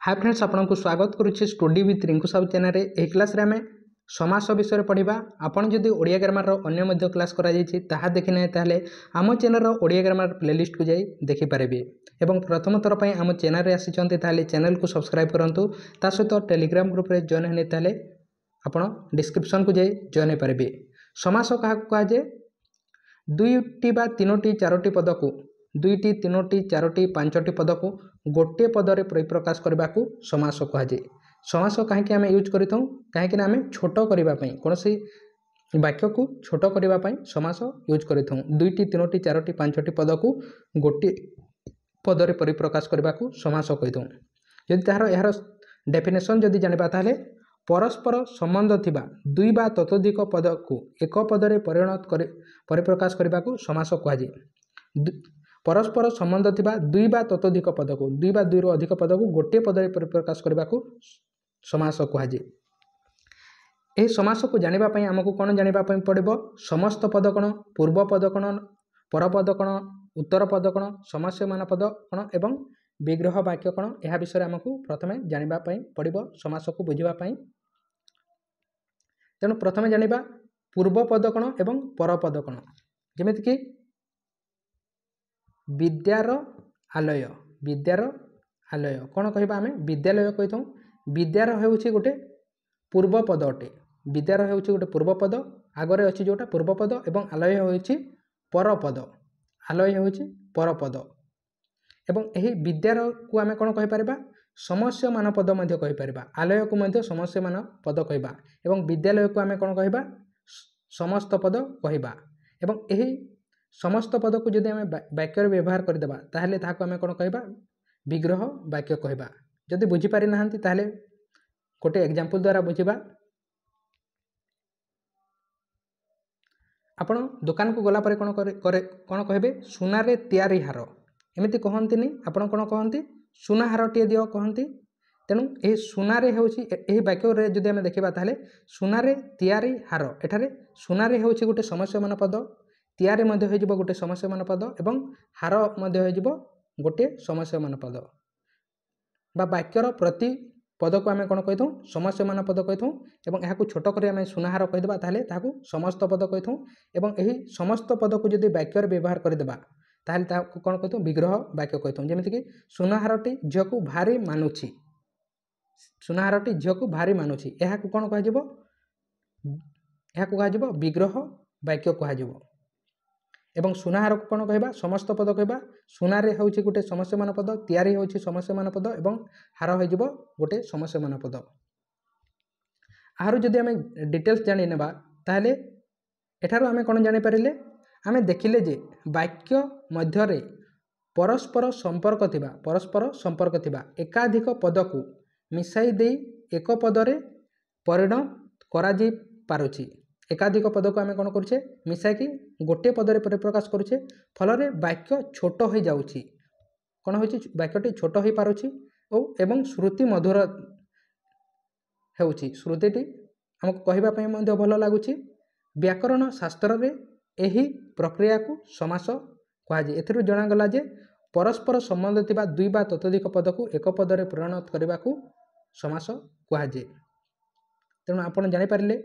हाय friends, आपको स्वागत करुच्छे study with Rinku Sahu channel. यह क्लास रे आम समास विषय पढ़ा। आपड़ जदि ओडिया ग्रामर अन्य क्लास करा देखी ना ताले आम चैनल ओडिया ग्रामर प्लेलिस्ट को जाई देखिपारे। एवं प्रथम थर पर आम चैनल रे आसिचंते ताले चैनल को सब्सक्राइब करंतु। ता सहित टेलीग्राम ग्रुप रे जॉइन होने ताले आपण डिस्क्रिप्शन को जाई जॉइन हो पारे। समास क्या कहुए? दुईटी बा तीनोटी चारोटी पद को दुईटी तीनोटी चारोटी पांचटी पद को गोटे पदरे परिप्रकाश करने को समास कहुए। समास कहीं आम यूज करें कहीं आम छोट करने कौन सी वाक्य को छोट करने समास यूज करें। दुईटी तीनोटी चारोटी पांचटी पद को गोटे पदरे परिप्रकाश करने को समास कहीदूँ। जदि तार यार डेफिनेशन जदि जानवा ताले परस्पर संबंध थिबा दुई बा ततोधिक पद को एक पदरे परिप्रकाश करने को समास कहुए। परस्पर संबंध थिबा दुई बा ततोधिक पद को दुई बा दुई अधिक पद को गोटे पदरे परिप्रकाश करने को समास कहुए। यह समास को जानापी आमको कौन जानापी पड़ो? समस्त पद कौन, पूर्व पद कौन, परपद कौन, उत्तर पद कौन, समस्यमान पद कौन एवं विग्रह वाक्य कौन, यह विषय आमको प्रथमे जानापी पड़ो समास को बुझापी। तेणु प्रथमे जाना पूर्व पद कौन एवं परपद कौन। जमीक विद्यार आलय, विद्यार आलय कौन कहबा आम विद्यालय कही। विद्यार होउछि गोटे पूर्व पद अटे। विद्यार होउछि गोटे पूर्व पद, आगरे अछि जोटा पूर्व पद एवं आलय होउछि परपद। आलय होउछि परपद एवं एही विद्यार को आम कौन कहि परिबा? समस्यमान पद मध्य कहि परिबा। आलय को मध्य समस्यमान पद कहबा एवं विद्यालय को आम कौन कहबा? समस्त पद कहबा। एवं एही समस्त पद को जदि आम वाक्य व्यवहार करदेबा ताहले ताहाको आम कौन कहबा? विग्रह वाक्य कहबा। जदि बुझी पारि नाहंती ताहले गोटे एग्जांपल द्वारा बुझिबा। आपण दुकान को गला पर कौन कहबे? सुनारे तैयारी हार। एमती कहंतीनी, आपण कौन कहंती? सुना हारटीए दियो कहंती। तेणु यह सुनारे होउछि एही वाक्य रे जदि आम देखिबा ताहले सुनारे तैयारी हार। एठारे सुनारे होउछि गोटे समस्यमान पद, तैयारी मध्य हो जिवो गोटे समस्यमान पद एवं हार मध्य हो जिवो गोटे समस्यमान पद। बा वाक्यर प्रति पद को आम कौन कही? समस्यमान पद कही। एवं यहाँ छोट कर आम सुनाहार कहीदेबा ताहले ताहाकु समस्त पद कही। एवं यही समस्त पद को जदि वाक्यर व्यवहार करदेबा ताहले ताहाकु कौन कही? विग्रह वाक्य कही। जमीक सुनाहारटी झील को भारी मानुछि, सुनाहारटी झील को भारी मानुछि, यहाँ कौन कह? यहाँ कह विग्रह वाक्य कह। एवं सुनाहार को कौन कहबा? समस्त पद कहबा। सुनारे होउछि गोटे समस्यमान पद, तैयारी होउछि समस्यमान पद एवं हार हो जिवो गोटे समस्यमान पद। आहार जदि आम डिटेल्स जानि नेबा ताहले एठारो आम कौन जानि पारिले? आम देखिले जे वाक्य मध्यरे परस्पर संपर्क थिबा एकाधिक पद को मिसाई देई एक पदरे परिणत करा जाई पारुछि। एकाधिक पद को आम कौन करुछे? मिसाई गोटे पदरे परिप्रकाश करुछे। फलरे वाक्य छोट हो जाउछि। कौन होछि? वाक्यटी छोट हो पारुछि एवं श्रुति मधुर हेउछि। श्रुतिटी हमको कहबा पई मध्य भल लागुछि। व्याकरण शास्त्र रे एही प्रक्रिया को समास कहुए। एथिरु जणा गला जे परस्पर संबंध थिबा दुई बा ततोधिक पद को एक पदरे परिणत करबा को समास कहुए। तेणु आपण जानि पारिले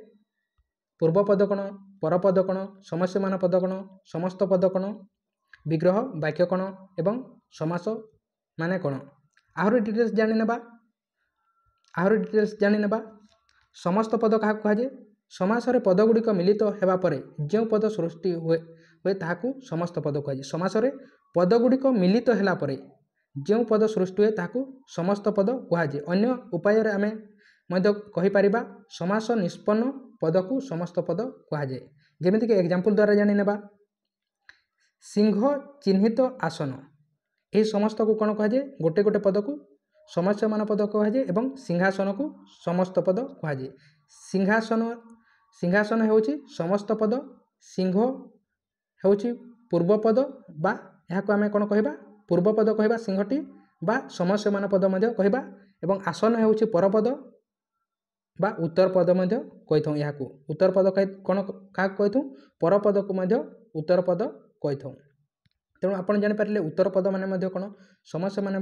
पूर्व पद कौन, परपद कौन, समस्यमान पद कौन, समस्त पद कौन, विग्रह वाक्य कौन एवं समास माने कौन। आहरी डिटेल्स जानि नेबा। समस्त पद क्या कहुए? समास रे पद गुड़िक मिलित हेबा परे जो पद सृष्टि हुए ताहाकु समस्त पद कहुए। समास रे पद गुड़िक मिलित हेला परे जो पद सृष्टि हुए ताहाकु समस्त पद कहुए। अन्य उपाय रे आमे मध्य कहि परिबा समास निष्पन्न पद को समस्त पद कहुए। जमीक एग्जांपल द्वारा जानि नेबा। सिंह चिन्हित आसन, यह समस्त को कौन कहुए? गोटे गोटे पद को समस्यमान पद कहुए एवं सिंहासन को समस्त पद कहुए। सिंहासन होउछि समस्त पद, सिंह होउछि पूर्व पद बा यहाँ को आम कौन कहबा? पूर्व पद कहबा सिंहटी बा समस्यमान पद मध्य कहबा एवं आसन होउछि परपद बा उत्तर पद मध्य कहीथौ। यहाँ को उत्तर पद कौन क्या कहीथौ? परपद को मध्य उत्तर पद कहीथौ। तेणु आपण जानि पारिले उत्तर पद माने मध्य कौन? समस्या माने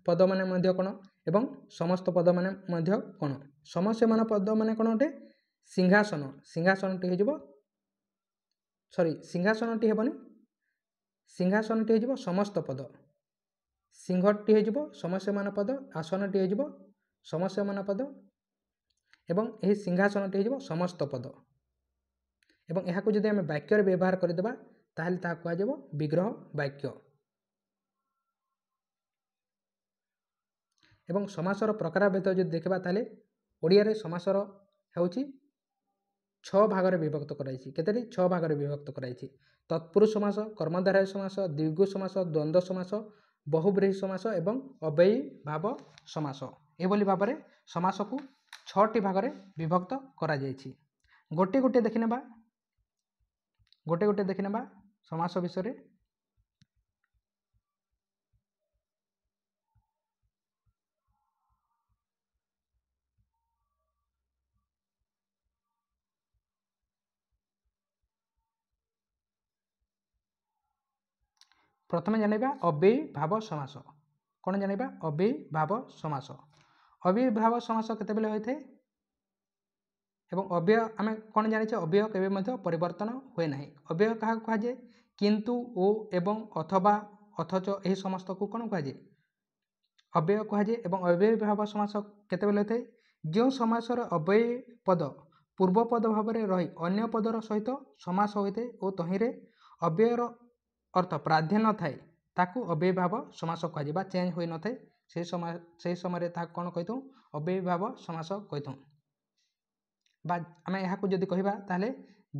पद माने कौन ଏବଂ ସମସ୍ତ ପଦ ମାନେ ମଧ୍ୟ କ'ଣ ସମସ୍ୟମାନ ପଦ ମାନେ କ'ଣ ଅଟେ ସିଂହାସନ ସିଂହାସନଟି ହେଇଯିବ ସିଂହାସନଟି ହେବନି ସିଂହାସନଟି ହେଇଯିବ ସମସ୍ତ ପଦ ସିଂହଟି ହେଇଯିବ ସମସ୍ୟମାନ ପଦ ଆସନଟି ହେଇଯିବ ସମସ୍ୟମାନ ପଦ ଏବଂ ଏହି ସିଂହାସନଟି ହେଇଯିବ ସମସ୍ତ ପଦ ଏବଂ ଏହାକୁ ଯଦି ଆମେ ବାକ୍ୟରେ ବ୍ୟବହାର କରିଦେବା ତାହେଲେ ତାହା କୁହାଯିବ ବିଗ୍ରହ ବାକ୍ୟ। ଏବଂ ସମାସର ପ୍ରକାରଭେଦ ଯଦି ଦେଖିବା ତାହେଲେ ଓଡ଼ିଆରେ ସମାସର ହେଉଛି 6 ଭାଗରେ ବିଭକ୍ତ କରାଯାଇଛି। କେତେଟି 6 ଭାଗରେ ବିଭକ୍ତ କରାଯାଇଛି। ତତ୍ପୁରୁଷ ସମାସ, କର୍ମଧାରୟ ସମାସ, ଦ୍ୱିଗୁ ସମାସ, ଦ୍ୱନ୍ଦ୍ୱ ସମାସ, ବହୁବ୍ରୀହି ସମାସ ଏବଂ ଅବ୍ୟୟୀଭାବ ସମାସ ଏଭଳି ଭାବରେ ସମାସକୁ 6ଟି ଭାଗରେ ବିଭକ୍ତ କରାଯାଇଛି। ଗୋଟିଏ ଗୋଟିଏ ଦେଖିନେବା ସମାସ ବିଷୟରେ। प्रथमे जानिबा अव्ययीभाव समास। कौन जानिबा अव्ययीभाव समास। अव्ययीभाव समास केतेबेले होइथे एवं अव्यय आमे कौन जानिछे अव्यय केबे मध्ये परिवर्तन हुए नाही। अव्यय कहा कहा जाए किंतु ओ एवं अथवा अथच एही समस्त को कौन कहा जाए अव्यय कहा जाए। एवं अव्ययीभाव समास केतेबेले होइथे जो समासर अव्यय पद पूर्व पद भाव में रही अन्य पदर सहित समास होइथे ओ तहिरे अव्ययर अर्थ प्राधान्य थाए ताकू अव्ययीभाव समास कह चेंज होई न थाए से समय ताकू कौन कही अव्ययीभाव समास कही। बा आमे एहाकू जदि कहिबा ताहले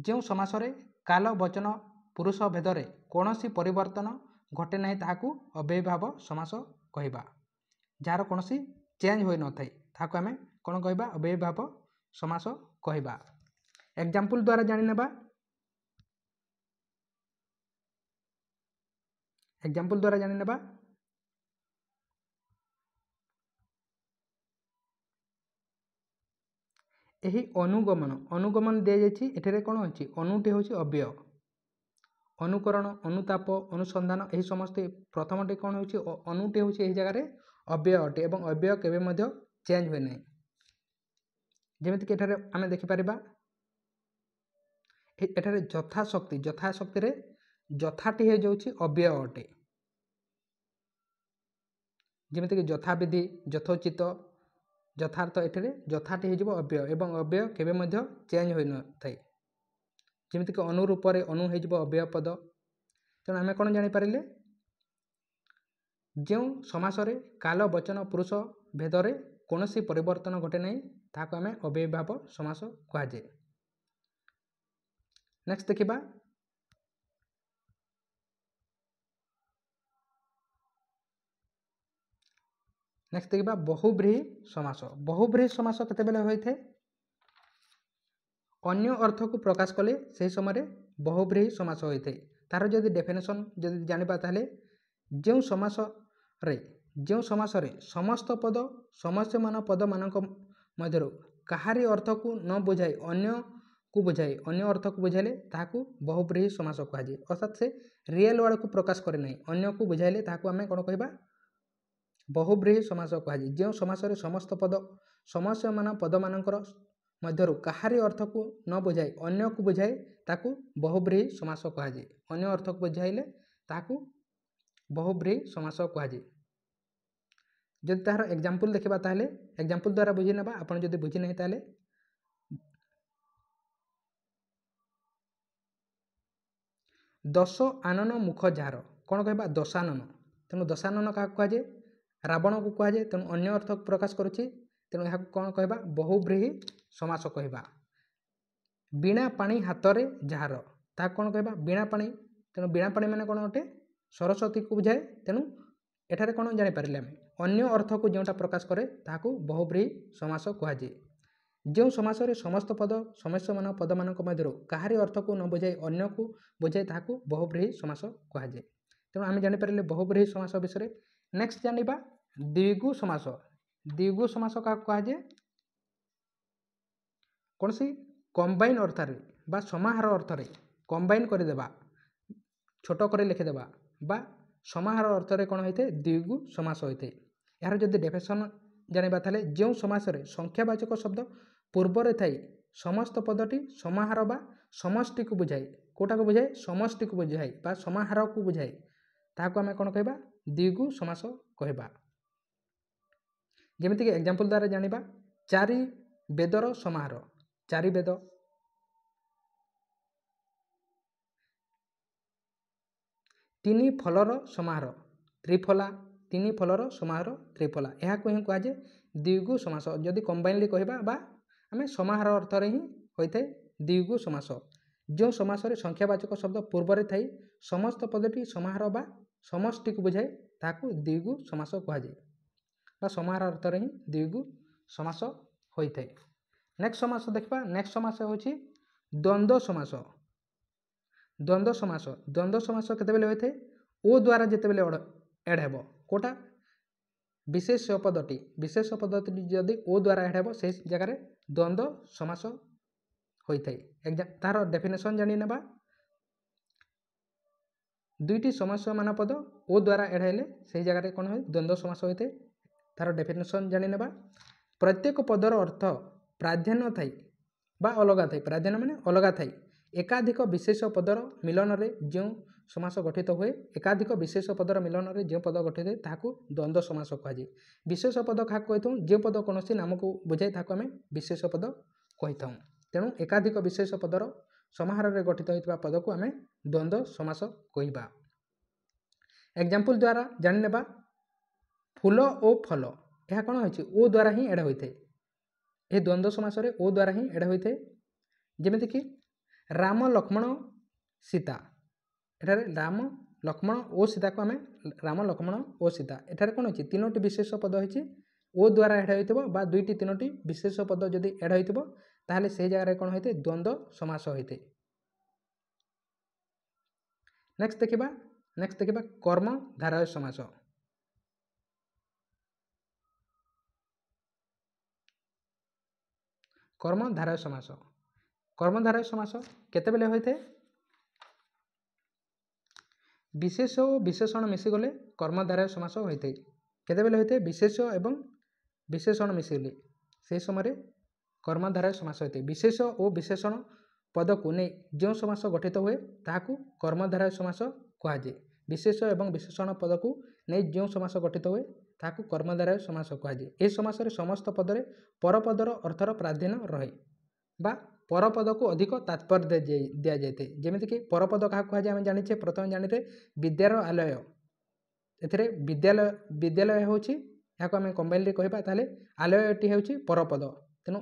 जो समासरे काल वचन पुरुष भेदरे कौनसी परिवर्तन घटे नहीं ताकू अव्ययीभाव समास कहिबा। जार कौनसी चेंज होई न थाए ताकू आमे कौन कहिबा अव्ययीभाव समास कहिबा। एग्जांपल द्वारा जानि नेबा। एग्जांपल द्वारा जानि नेबा। एही अनुगमन दिया जायछि एठरे कोन अछि अनुटी होछि अव्यय अनुकरण अनुताप अनुसंधान एही समस्त प्रथमटी कोन होछि अनुटी होछि एही जगह रे अव्यय अटे एवं अव्यय केबे मध्ये चेंज होय नै। जेमिति कि एठरे आमे देखि परिबा एठरे यथाशक्ति रे यथाटी हे जाउछि अव्यय अटे। जेमिति कि यथाविधि यथोचित यथार्थ एठरे यथाटी हो अव्यय एवं अव्यय केबे मध्ये चेंज होई न थाए। जेमिति कि अनुरूप अनु हो अव्यय पद। तेणु आमे कौन जानि पारिले जो समासरे काल वचन पुरुष भेदरे कौनसी परिवर्तन घटे नहीं ताकू आमे अव्ययीभाव समास कहा जाए। नेक्स्ट देखिबा बहुब्रीहि समास। बहुब्रीहि समास केतेबेले होइथे अन्य अर्थ को प्रकाश कले से समय बहुब्रीहि समास होइथे। तार जदि डेफिनेशन जदि जानिबा ताहले जो समास रे समस्त पद समस्यमान पद मानक मध्यरु काहारी अर्थ को न बुझाई अन्य को बुझाई अन्य अर्थ को बुझाइले ताहाकू बहुब्रीहि समास कहा जाए। अर्थात से रियल वर्ड को प्रकाश करे नहीं अन्य को बुझाइले ताहाकू आमे कोन कहबा बहुब्रीहि समास कहा जाए। जो समास रे समस्त पद समस्यमान पद मानकर मध्यरु काहारी अर्थ को न बुझाई अन्य को बुझाए ताकू बहुब्रीहि समास कहा जाए। अन्य अर्थ को बुझाइले ताकू बहुब्रीहि समास कहा जाए। जदि तार एग्जांपल देखिबा ताहले एग्जांपल द्वारा बुझी नेबा। आपण जदि बुझी नहीं ताहले दश आनन मुख जार कौन कहबा दशानन। तेणु दशानन क्या कहा जाए रावण को कहा जाए। तेणु अन्य अर्थ को प्रकाश करुछि तेणु यह कौन कहबा बहुब्रीहि समास कहबा। बीणा पानी हाथ रे जार ता कौन कहबा बीणा पानी। तेणु बीणा पानी माने कौन अटे सरस्वती को बुझाए। तेणु एठारे कौन जानि पारिले आमे अन्य अर्थ को जोटा प्रकाश करे ताकू बहुब्रीहि समास कहा जाए। जो समास रे समस्त पद समस्यमान पद मानक मध्यरु काहारी अर्थ को न बुझाई अन्य को बुझाए ताकू बहुब्रीहि समास कहा जाए। तेणु आमे जानि पारिले बहुब्रीहि समास विषय। नेक्स्ट जानिबा द्विगु समास। द्विगु समास का कहा जाए कौन सी कंबाइन अर्थ रे बा समाहार अर्थ रे कंबाइन कर देबा छोट कर लिखिदेबा बा समाहार अर्थ रे कौन होइथे द्विगु समास होइथे। यार जदि जानिबा ताले जो समासरे संख्यावाचक शब्द पूर्वरे थाई समस्त पदटी समाहार बा समष्टि को बुझाए कोटा को बुझाए समष्टि को बुझाए बा समाहार को बुझाए ताको आमे कोन कहबा द्विगु समास कहबा। जेमिति कि एग्जांपल द्वारा जानिबा चारि वेदर समाहार चारि वेद तीन फलर समाहार त्रिफला तीन फलर समाहार त्रिफला यह को ही कह जाए द्विगु समास जदि कंबाइनली कहबा बा आमे समाहार अर्थ रे ही होइथे द्विगु समास जो समास रे संख्यावाचक शब्द पूर्व रे थाई समस्त पदटी समाहार बा समष्टि को बुझाए ताकू द्विगु समास कह जाए बा समाहार अर्थ रे ही द्विगु समास होइथे। नेक्स्ट समास देखबा नेक्स्ट समास होछि द्वंद्व समास। द्वंद्व समास केतेबेले होइथे ओ द्वारा जेतेबेले एड हेबो कोटा विशेष पदटी जदि ओ द्वारा एड हेबो से जगह रे द्वंद्व समास होइथे। तार डेफिनेशन जानि नेबा दुईटी समास मान पद ओ द्वारा एड हेले से जगह रे कोन होय द्वंद्व समास होइथे। तार डेफिनेशन जानि नेबा प्रत्येक पदर अर्थ प्राधान्य थाई बा अलगा थाई प्राधान्य माने अलगा थाई एकाधिक विशेष पदर मिलन रे जो समास गठित हुए एकाधिक विशेष पदर मिलन रे जो पद गठित हुए ताकू द्वंद्व समास कह जाए। विशेष पद क्या कही जो पद कौन नाम को बुझाई ताकू आम विशेष पद कही था तेणु एकाधिक विशेष पदर समाहार रे गठित होता पद को आम द्वंद्व समास कहबा। एग्जांपल द्वारा जानि नेबा फूल और फल यह कौन होइछि ओ द्वारा ही एड होइथे ए द्वंद्व समास रे ओ द्वारा ही एड होइथे। जेमिति कि राम लक्ष्मण सीता एठारे राम लक्ष्मण ओ सीता को आम राम लक्ष्मण ओ सीता एठारे कौन होइछि तीनोटी विशेष पद होइछि ओ द्वारा एड होइथिबो बा दुईटी तीनोटी विशेष पद जदि एड होइथिबो ताहले से जगह रे कौन होइथे द्वंद्व समास होइथे। नेक्स्ट देखिबा कर्म धारय समास। कर्मधारय समास केतेबेले होइथे विशेष और विशेषण मिसिगले कर्मधारय समास होइथे। केतेबेले होइथे विशेष एवं विशेषण मिसिगले से समय कर्मधारय समास होइथे। विशेष और विशेषण पद को नहीं जो समास गठित हुए ताकू कर्मधारय समास कह जाए। विशेष एवं विशेषण पद को नहीं जो समास गठित हुए ताकू कर्मधारय समास कह जाए। ए समास रे समस्त पदरे परपदर अर्थर प्राधान्य रहे बा परपद को अधिक तात्पर्य दिया जाए। जेमिति कि परपद क्या कह जाए आम जानिछे प्रथम जानिते विद्यार आलय एथिरे विद्यालय होछि याको आम कंबाइनली कहबा ताले आलयटी होछि परपद तेणु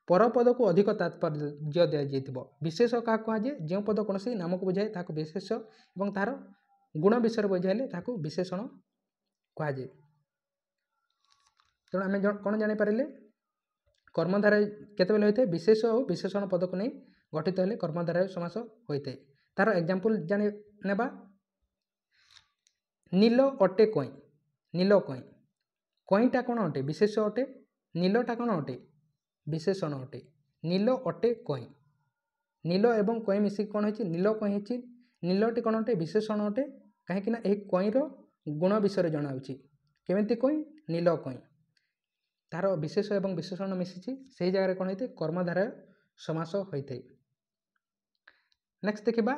परपद को अधिक तात्पर्य दिया जाइथिबो। विशेष क्या कह जाए जो पद कौन नाम को बुझाए ताको विशेष एवं तार गुण विषय बुझाइले ताको विशेषण कह जाए। तेणु आम कौन जानीपारे कर्मधारय केतेबेले होइथे विशेष और विशेषण पद को नहीं गठित हेले कर्मधारय समास होइथे। तार एग्जांपल जानि नेबा नील अटे कई नील कई कईटा कौन अटे विशेष अटे नीलटा कौन अटे विशेषण अटे नील अटे कई नील एवं कई मिसिक कौन होइछि नील कई होइछि नीलटी कौन अटे विशेषण अटे कहीं ना एही कईर गुण विषय जनाउछि केमिति कई नील कई तार विशेष एवं विशेषण मिसिछि से जगह कौन होइथे कर्मधारय समास होइथे। नेक्स्ट देखिबा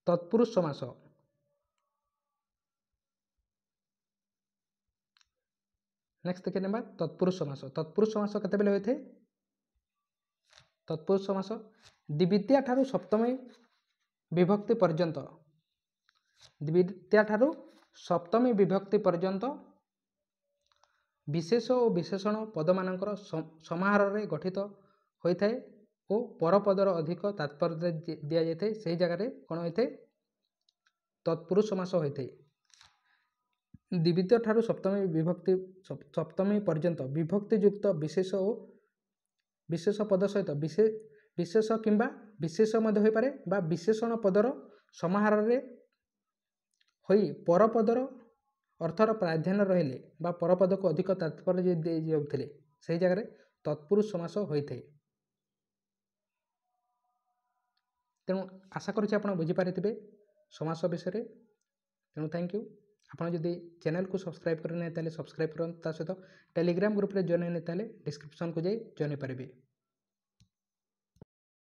तत्पुरुष समास। नेक्स्ट देखि नेबा तत्पुरुष समास केतेबेले होइथे तत्पुरुष समास द्वितीया ठारू सप्तमी विभक्ति पर्यंत द्वितीया ठारू सप्तमी विभक्ति पर्यंत विशेष और विशेषण पद मानकर समाहार रे गठित होइथे और परपदर अधिक तात्पर्य दिया जाइथे से जगह रे कोन होइथे तत्पुरुष समास होइथे। द्वितीय ठारू सप्तमी पर्यंत विभक्ति युक्त विशेष और विशेष पद सहित विशेष किंबा विशेष मध्य होई पारे बा विशेषण पदर समाहार रे होई परपदर अर्थर प्राधान्य रहिले बा परपद को अधिक तात्पर्य दे जाउथिले सही जगह रे तत्पुरुष समास होइथे। तेणु आशा करुछि आपण बुझी पारिथिबे समास विषय रे। तेणु थैंक यू। ଆପଣ ଯଦି ଚ୍ୟାନେଲକୁ ସବସ୍କ୍ରାଇବ୍ କରିନାହିଁ ତାହେଲେ ସବସ୍କ୍ରାଇବ୍ କରନ୍ତୁ, ତା ସହିତ ଟେଲିଗ୍ରାମ ଗ୍ରୁପରେ ଜଏନ୍ ହେଇନି ତାହେଲେ ଡିସ୍କ୍ରିପ୍ସନକୁ ଯାଇ ଜଏନ୍ ହେଇପାରିବେ।